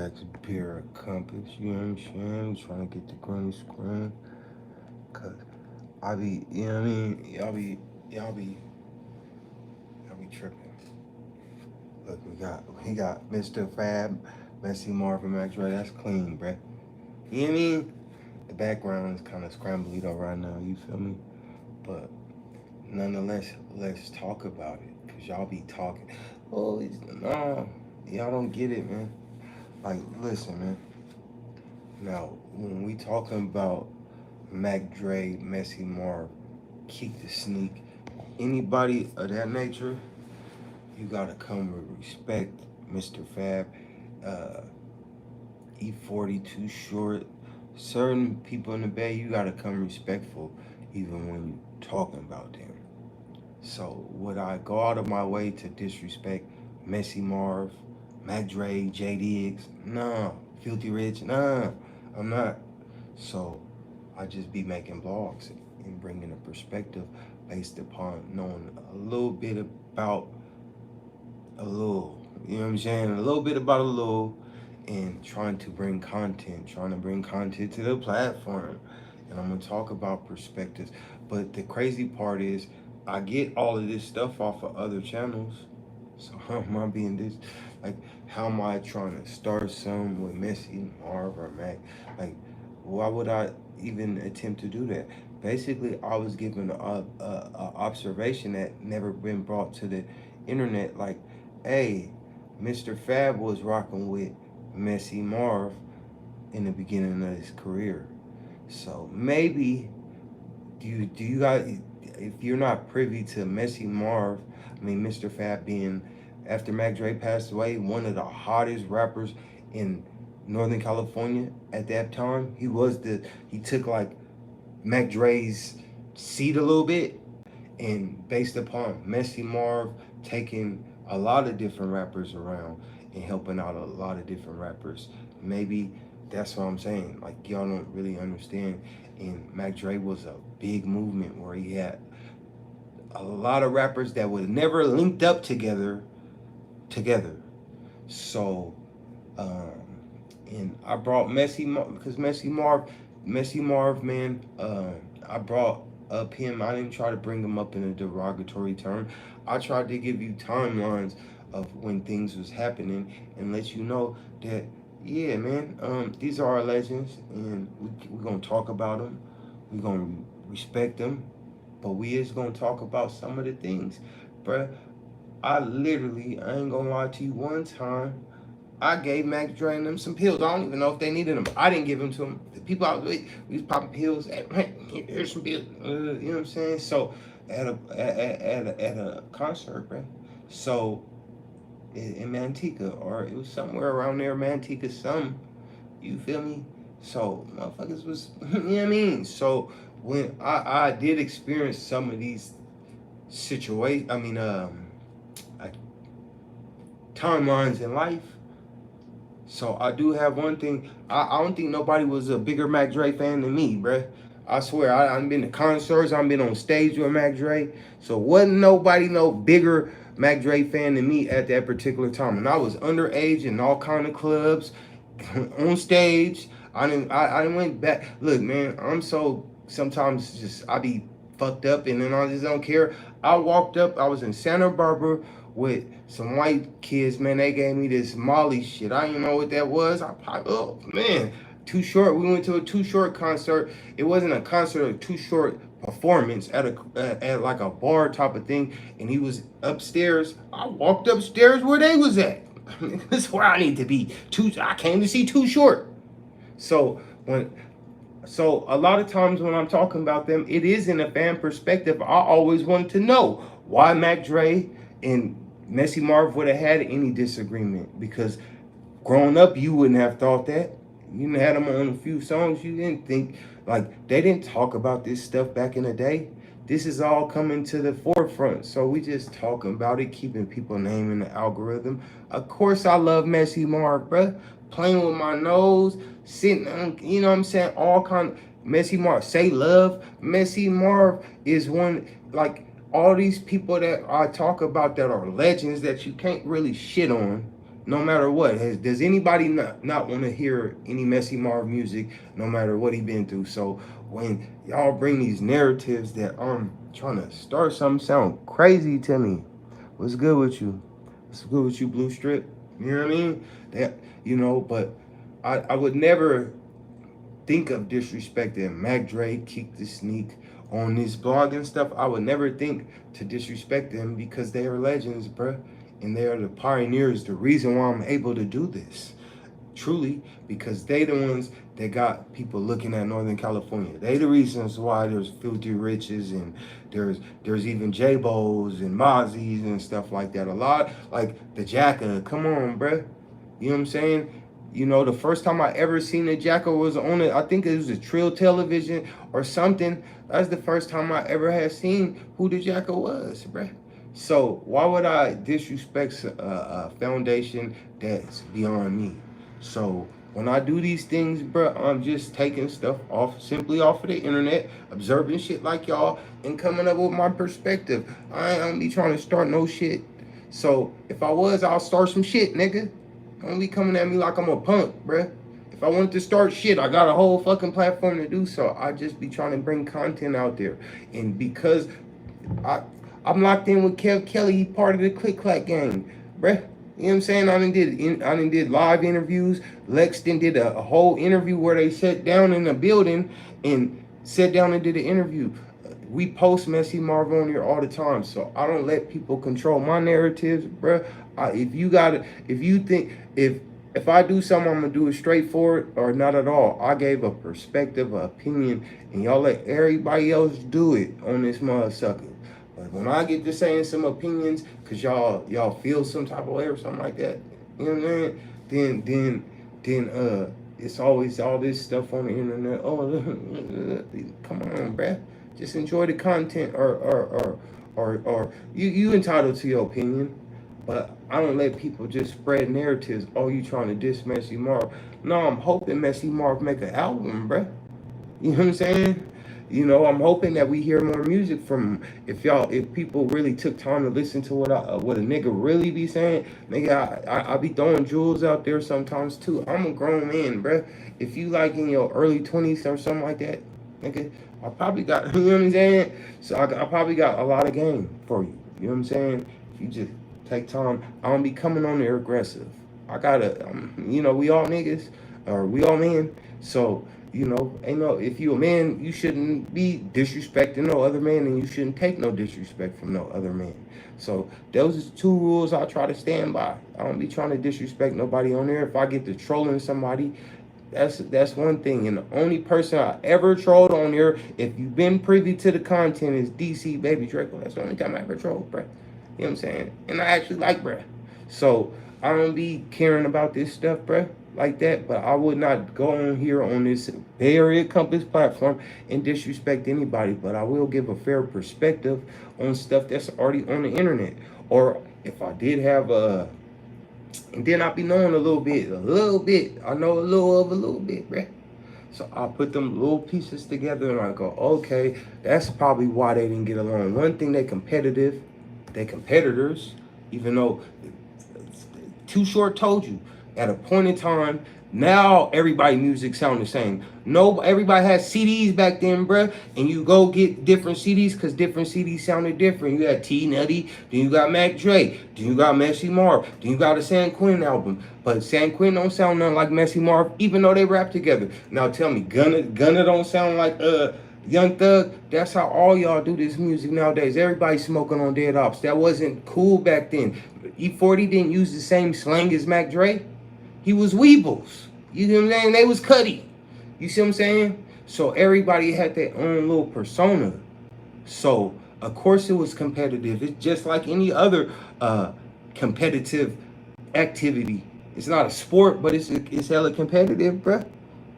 relax, BayAreaCompass, you know what I'm saying? Trying to get the green screen. Cause I be, you know what I mean? Y'all be tripping. Look, we got Mr. Fab, Messy Marv, and Mac Dre. That's clean, bruh. You know what I mean? The background is kind of scrambly though right now, you feel me? But nonetheless, let's talk about it. Cause y'all be talking. Oh, no, y'all don't get it, man. Like, listen, man. Now, when we talking about Mac Dre, Messy Marv, Keek the Sneak, anybody of that nature, you gotta come with respect, Mr. Fab. Uh, E40 too short. Certain people in the Bay, you gotta come respectful, even when you talking about them. So would I go out of my way to disrespect Messy Marv, Mac Dre, J Diggs? No. Filthy Rich? Nah, I'm not. So I just be making blogs and bringing a perspective based upon knowing a little bit about a little. You know what I'm saying? A little bit about a little, and trying to bring content to the platform. And I'm gonna talk about perspectives. But the crazy part is I get all of this stuff off of other channels. So how am I being this? Like, how am I trying to start some with Messy, Marv, or Mac? Like, why would I even attempt to do that? Basically, I was given a observation that never been brought to the internet. Like, hey, Mr. Fab was rocking with Messy Marv in the beginning of his career. So maybe do you guys, if you're not privy to Messy Marv, I mean Mr. Fab being, after Mac Dre passed away, one of the hottest rappers in Northern California at that time. He took like Mac Dre's seat a little bit, and based upon Messy Marv taking a lot of different rappers around and helping out a lot of different rappers. Maybe that's what I'm saying. Like, y'all don't really understand. And Mac Dre was a big movement where he had a lot of rappers that were never linked up together. So, um, and I brought Messy Marv because Messy Marv, man. I brought up him. I didn't try to bring him up in a derogatory term. I tried to give you timelines of when things was happening and let you know that, yeah, man, these are our legends, and we're gonna talk about them. We're gonna respect them, but we is gonna talk about some of the things, bruh. I ain't gonna lie to you, one time I gave Mac Dre and them some pills. I don't even know if they needed them. I didn't give them to them. The people out there, we was popping pills. Here's some pills. You know what I'm saying? So at a concert, right? So in Manteca, or it was somewhere around there, Manteca, some. You feel me? So motherfuckers was, you know what I mean? So when I did experience some of these situations, like timelines in life. So I do have one thing. I don't think nobody was a bigger Mac Dre fan than me, bruh. I swear, I've been to concerts. I've been on stage with Mac Dre. So wasn't nobody no bigger Mac Dre fan than me at that particular time. And I was underage in all kind of clubs, on stage. I didn't went back. Look, man, I'm so, sometimes just, I be fucked up and then I just don't care. I walked up, I was in Santa Barbara with some white kids, man. They gave me this Molly shit. I didn't know what that was. I popped, oh man, Too Short. We went to a Too Short concert. It wasn't a concert, a Too Short performance at like a bar type of thing, and he was upstairs. I walked upstairs where they was at. That's where I need to be. I came to see Too Short. So a lot of times when I'm talking about them, it is in a fan perspective. I always wanted to know why Mac Dre and Messy Marv would have had any disagreement, because growing up you wouldn't have thought that. You didn't have them on a few songs. You didn't think, like, they didn't talk about this stuff back in the day. This is all coming to the forefront. So we just talking about it, keeping people name in the algorithm. Of course I love Messy Marv, bruh. Playing with my nose, sitting on, you know what I'm saying, all kind of Messy Marv. Say Love. Messy Marv is one, like, all these people that I talk about that are legends that you can't really shit on, no matter what. Does anybody not want to hear any Messy Marv music, no matter what he been through? So when y'all bring these narratives that I'm trying to start something sound crazy to me. What's good with you? What's good with you, Blue Strip? You know what I mean? That, but I would never think of disrespecting Mac Dre, Keep the Sneak on this blog and stuff. I would never think to disrespect them because they are legends, bruh. And they are the pioneers, the reason why I'm able to do this. Truly, because they the ones that got people looking at Northern California. They the reasons why there's Filthy Riches and there's even J-Bos and Mozzies and stuff like that. A lot, like the Jacka. Come on, bruh. You know what I'm saying? The first time I ever seen the Jacka was on it. I think it was a Trill Television or something. That's the first time I ever had seen who the Jacka was, bruh. So why would I disrespect a foundation that's beyond me? So when I do these things, bro, I'm just taking stuff simply off of the internet, observing shit like y'all, and coming up with my perspective. I don't be trying to start no shit. So if I was, I'll start some shit, nigga. Don't be coming at me like I'm a punk, bruh. If I wanted to start shit, I got a whole fucking platform to do so. I just be trying to bring content out there. And because I'm locked in with Kev Kelly, he part of the Click Clack gang, bruh. You know what I'm saying? I done did live interviews. Lexton did a whole interview where they sat down in a building and sat down and did an interview. We post Messy Marv on here all the time, so I don't let people control my narratives, bruh. If I do something, I'm gonna do it straightforward or not at all. I gave a perspective, an opinion, and y'all let everybody else do it on this motherfucker. But when I get to saying some opinions, cause y'all feel some type of way or something like that, you know what I'm saying? Then it's always all this stuff on the internet. Oh, come on, bruh. Just enjoy the content, or you entitled to your opinion. But I don't let people just spread narratives. Oh, you trying to diss Messy Marv? No, I'm hoping Messy Marv make an album, bruh. You know what I'm saying? I'm hoping that we hear more music from him. If people really took time to listen to what a nigga really be saying, nigga, I be throwing jewels out there sometimes too. I'm a grown man, bruh. If you like in your early 20s or something like that, nigga, I probably got, you know what I'm saying? So I probably got a lot of game for you. You know what I'm saying? If you just take time, I don't be coming on there aggressive. I gotta, we all niggas, or we all men, so. If you a man, you shouldn't be disrespecting no other man, and you shouldn't take no disrespect from no other man. So those are 2 rules I try to stand by. I don't be trying to disrespect nobody on there. If I get to trolling somebody, that's one thing. And the only person I ever trolled on there, if you've been privy to the content, is DC Baby Draco. That's the only time I ever trolled, bruh. You know what I'm saying? And I actually like bruh. So I don't be caring about this stuff, bruh, like that, but I would not go on here on this BayAreaCompass platform and disrespect anybody, but I will give a fair perspective on stuff that's already on the internet. Or if I did have and then I be knowing a little bit. I know a little bit, bruh. So I put them little pieces together and I go, okay, that's probably why they didn't get along. One thing, they competitive, they competitors, even though Too Short told you, at a point in time, now everybody music sound the same. Everybody had CDs back then, bruh, and you go get different CDs because different CDs sounded different. You had T Nutty, then you got Mac Dre, then you got Messy Marv, then you got a San Quentin album. But San Quentin don't sound nothing like Messy Marv, even though they rap together. Now tell me, Gunna don't sound like Young Thug. That's how all y'all do this music nowadays. Everybody smoking on Dead Ops. That wasn't cool back then. E40 didn't use the same slang as Mac Dre. He was Weebles. You know what I'm saying? They was Cuddy. You see what I'm saying? So everybody had their own little persona. So of course it was competitive. It's just like any other competitive activity. It's not a sport, but it's hella competitive, bruh.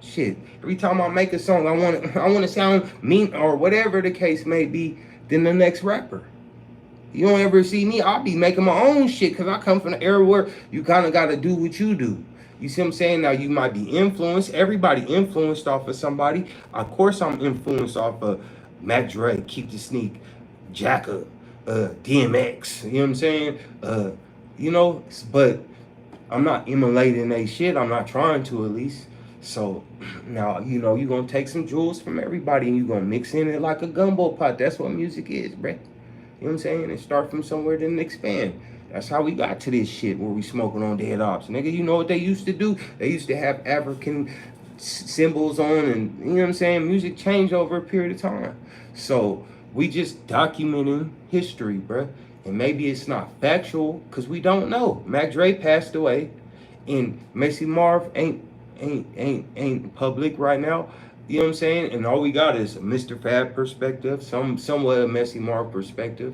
Shit. Every time I make a song, I want to sound mean or whatever the case may be than the next rapper. You don't ever see me. I'll be making my own shit because I come from the era where you kind of got to do what you do. You see what I'm saying? Now, you might be influenced. Everybody influenced off of somebody. Of course, I'm influenced off of Mac Dre, Keep the Sneak, Jacka, DMX. You know what I'm saying? But I'm not emulating they shit. I'm not trying to, at least. So now, you know, you're gonna take some jewels from everybody and you're gonna mix in it like a gumbo pot. That's what music is, bruh. You know what I'm saying? And start from somewhere, then expand. That's how we got to this shit where we smoking on dead ops. Nigga, you know what they used to do? They used to have African symbols on, and you know what I'm saying? Music changed over a period of time. So we just documenting history, bruh. And maybe it's not factual because we don't know. Mac Dre passed away, and Macy Marv ain't public right now. You know what I'm saying? And all we got is a Mr. Fab perspective, somewhat a Messy Marv perspective.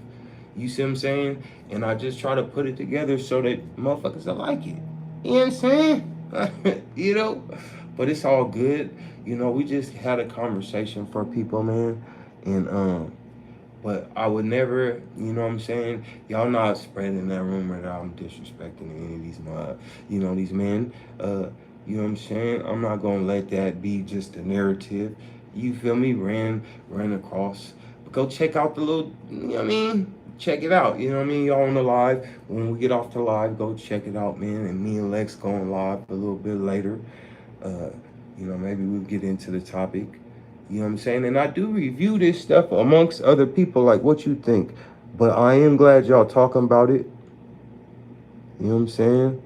You see what I'm saying? And I just try to put it together so that motherfuckers will like it. You know what I'm saying? You know? But it's all good. You know, we just had a conversation for people, man. And but I would never, you know what I'm saying? Y'all not spreading that rumor that I'm disrespecting any of these these men. You know what I'm saying? I'm not gonna let that be just a narrative. You feel me? Ran across. But go check out the little, you know what I mean? Check it out. You know what I mean? Y'all on the live. When we get off the live, go check it out, man. And me and Lex going live a little bit later. You know, maybe we'll get into the topic. You know what I'm saying? And I do review this stuff amongst other people, like what you think. But I am glad y'all talking about it. You know what I'm saying?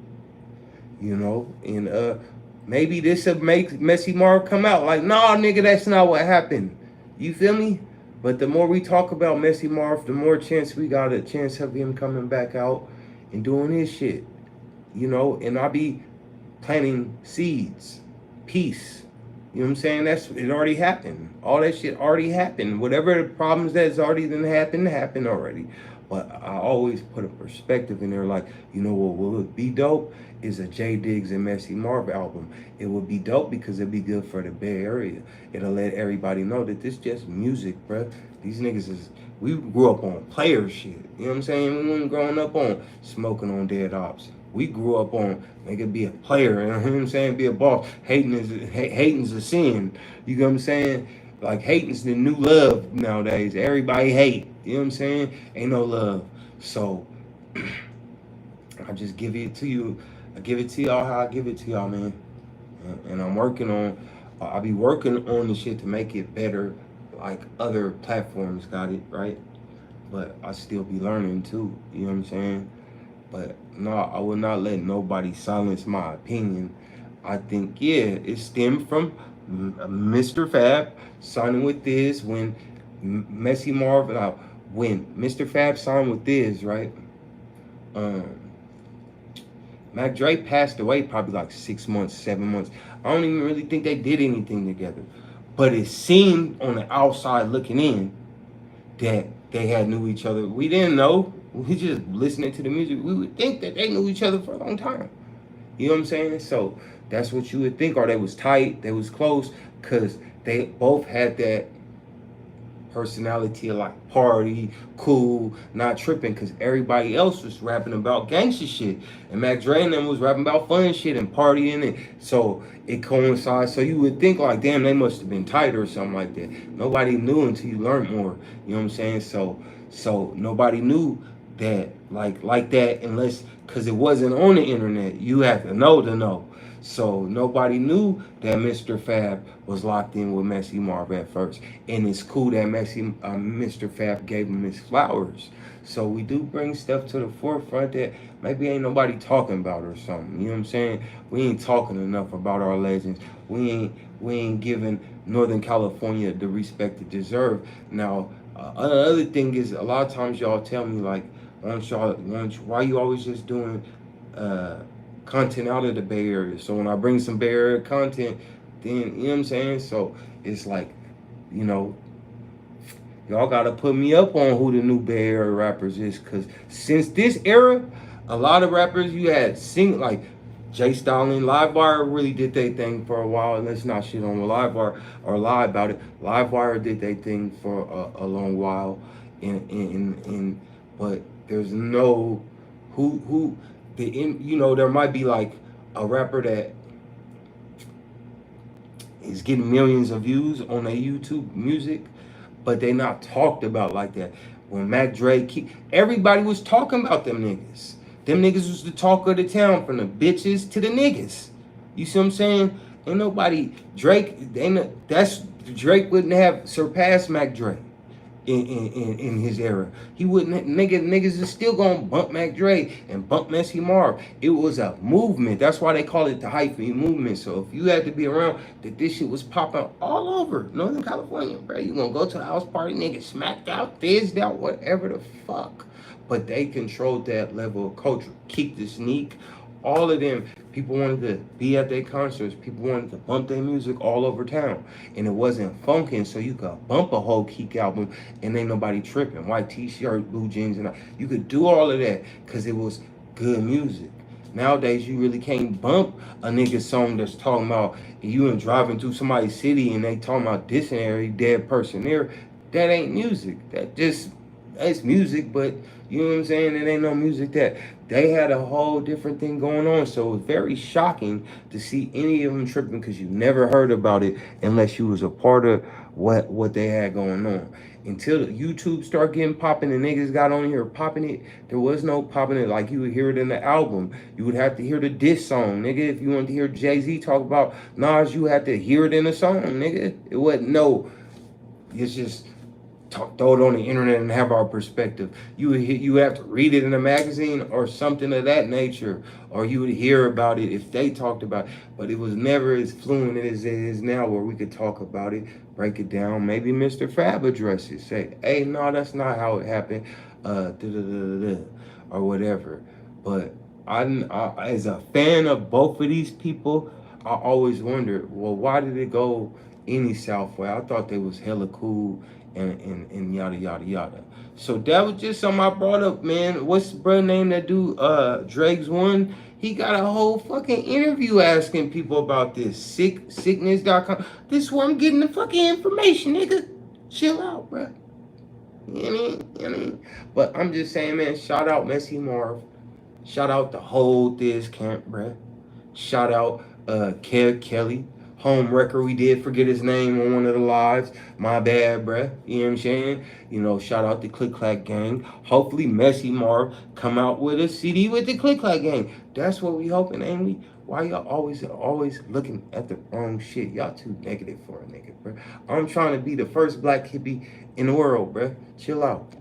You know, and maybe this will make Messy Marv come out like, nah, nigga, that's not what happened. You feel me? But the more we talk about Messy Marv, the more chance we got a chance of him coming back out and doing his shit. You know, and I be planting seeds, peace. You know what I'm saying? It already happened. All that shit already happened. Whatever the problems that's already done happened already. But I always put a perspective in there, like, you know what would be dope is a J Diggs and Messy Marv album. It would be dope because it'd be good for the Bay Area. It'll let everybody know that this just music, bruh. These niggas we grew up on player shit. You know what I'm saying? We weren't growing up on smoking on dead ops. We grew up on nigga be a player, you know what I'm saying? Be a boss. Hating's a sin. You know what I'm saying? Like hating's the new love nowadays. Everybody hate. You know what I'm saying? Ain't no love. So I just give it to you. I give it to y'all how I give it to y'all, man. And I'm working on. I'll be working on the shit to make it better, like other platforms got it right. But I still be learning too. You know what I'm saying? But no, I will not let nobody silence my opinion. I think, yeah, it stemmed from Mr. Fab signing with this when Messy Marv, when Mr. Fab signed with this, right? Mac Dre passed away probably like 6 months, 7 months. I don't even really think they did anything together. But it seemed on the outside looking in that they had knew each other. We didn't know. We just listening to the music. We would think that they knew each other for a long time. You know what I'm saying? So that's what you would think. Or they was tight, they was close, because they both had that personality of like party, cool, not tripping, because everybody else was rapping about gangster shit. And Mac Dre and them was rapping about fun shit and partying. And so it coincides. So you would think like, damn, they must have been tight or something like that. Nobody knew until you learned more. You know what I'm saying? So nobody knew that like that unless, because it wasn't on the internet. You have to know. So nobody knew that Mr. Fab was locked in with Messy Marv at first. And it's cool that Mr. Fab gave him his flowers. So we do bring stuff to the forefront that maybe ain't nobody talking about or something. You know what I'm saying? We ain't talking enough about our legends. We ain't giving Northern California the respect it deserve. Now, another thing is a lot of times y'all tell me like, why you always just doing content out of the Bay Area? So when I bring some Bay Area content, then, you know what I'm saying? So it's like, you know, y'all gotta put me up on who the new Bay Area rappers is, because since this era, a lot of rappers you had like Jay Stalin, Livewire really did their thing for a while. And let's not shit on Livewire or lie about it. Livewire did their thing for a long while, but there's no you know, there might be like a rapper that is getting millions of views on their YouTube music, but they not talked about like that. When Mac Dre, everybody was talking about them niggas. Them niggas was the talk of the town, from the bitches to the niggas. You see what I'm saying? Ain't nobody, Drake, Drake wouldn't have surpassed Mac Dre in his era. He wouldn't. Niggas is still gonna bump Mac Dre and bump Messy Marv. It was a movement. That's why they call it the hyphy movement. So if you had to be around, that this shit was popping all over Northern California, bro. You gonna go to a house party, niggas smacked out, fizzed out, whatever the fuck. But they controlled that level of culture. Keep the sneak. All of them, people wanted to be at their concerts. People wanted to bump their music all over town. And it wasn't funkin', so you could bump a whole Keek album and ain't nobody tripping. White t-shirt, blue jeans, and all. You could do all of that because it was good music. Nowadays, you really can't bump a nigga song that's talking about you and driving through somebody's city and they talking about dissing every dead person there. That ain't music. That's music, but you know what I'm saying? It ain't no music that. They had a whole different thing going on. So it was very shocking to see any of them tripping because you never heard about it unless you was a part of what they had going on. Until YouTube started getting popping and niggas got on here popping it, there was no popping it like you would hear it in the album. You would have to hear the diss song, nigga. If you wanted to hear Jay-Z talk about Nas, you had to hear it in the song, nigga. It wasn't it's just throw it on the internet and have our perspective. You have to read it in a magazine or something of that nature, or you would hear about it if they talked about it. But it was never as fluent as it is now, where we could talk about it, break it down. Maybe Mr. Fab address it, say, hey, no, that's not how it happened, or whatever. But I, as a fan of both of these people, I always wondered, well, why did it go any South way? I thought they was hella cool and yada yada yada. So that was just something I brought up, man. What's the brother name that do Drake's one? He got a whole fucking interview asking people about this. Sickness.com. This is where I'm getting the fucking information, nigga. Chill out, bro. You know what I mean? But I'm just saying, man, shout out Messy Marv. Shout out the whole Thiz camp, bro. Shout out Kev Kelly. Home wrecker, we did forget his name on one of the lives. My bad, bruh. You know what I'm saying? You know, shout out the Click Clack Gang. Hopefully Messy Marv come out with a CD with the Click Clack Gang. That's what we hoping, ain't we? Why y'all always looking at the wrong shit? Y'all too negative for a nigga, bruh. I'm trying to be the first black hippie in the world, bruh. Chill out.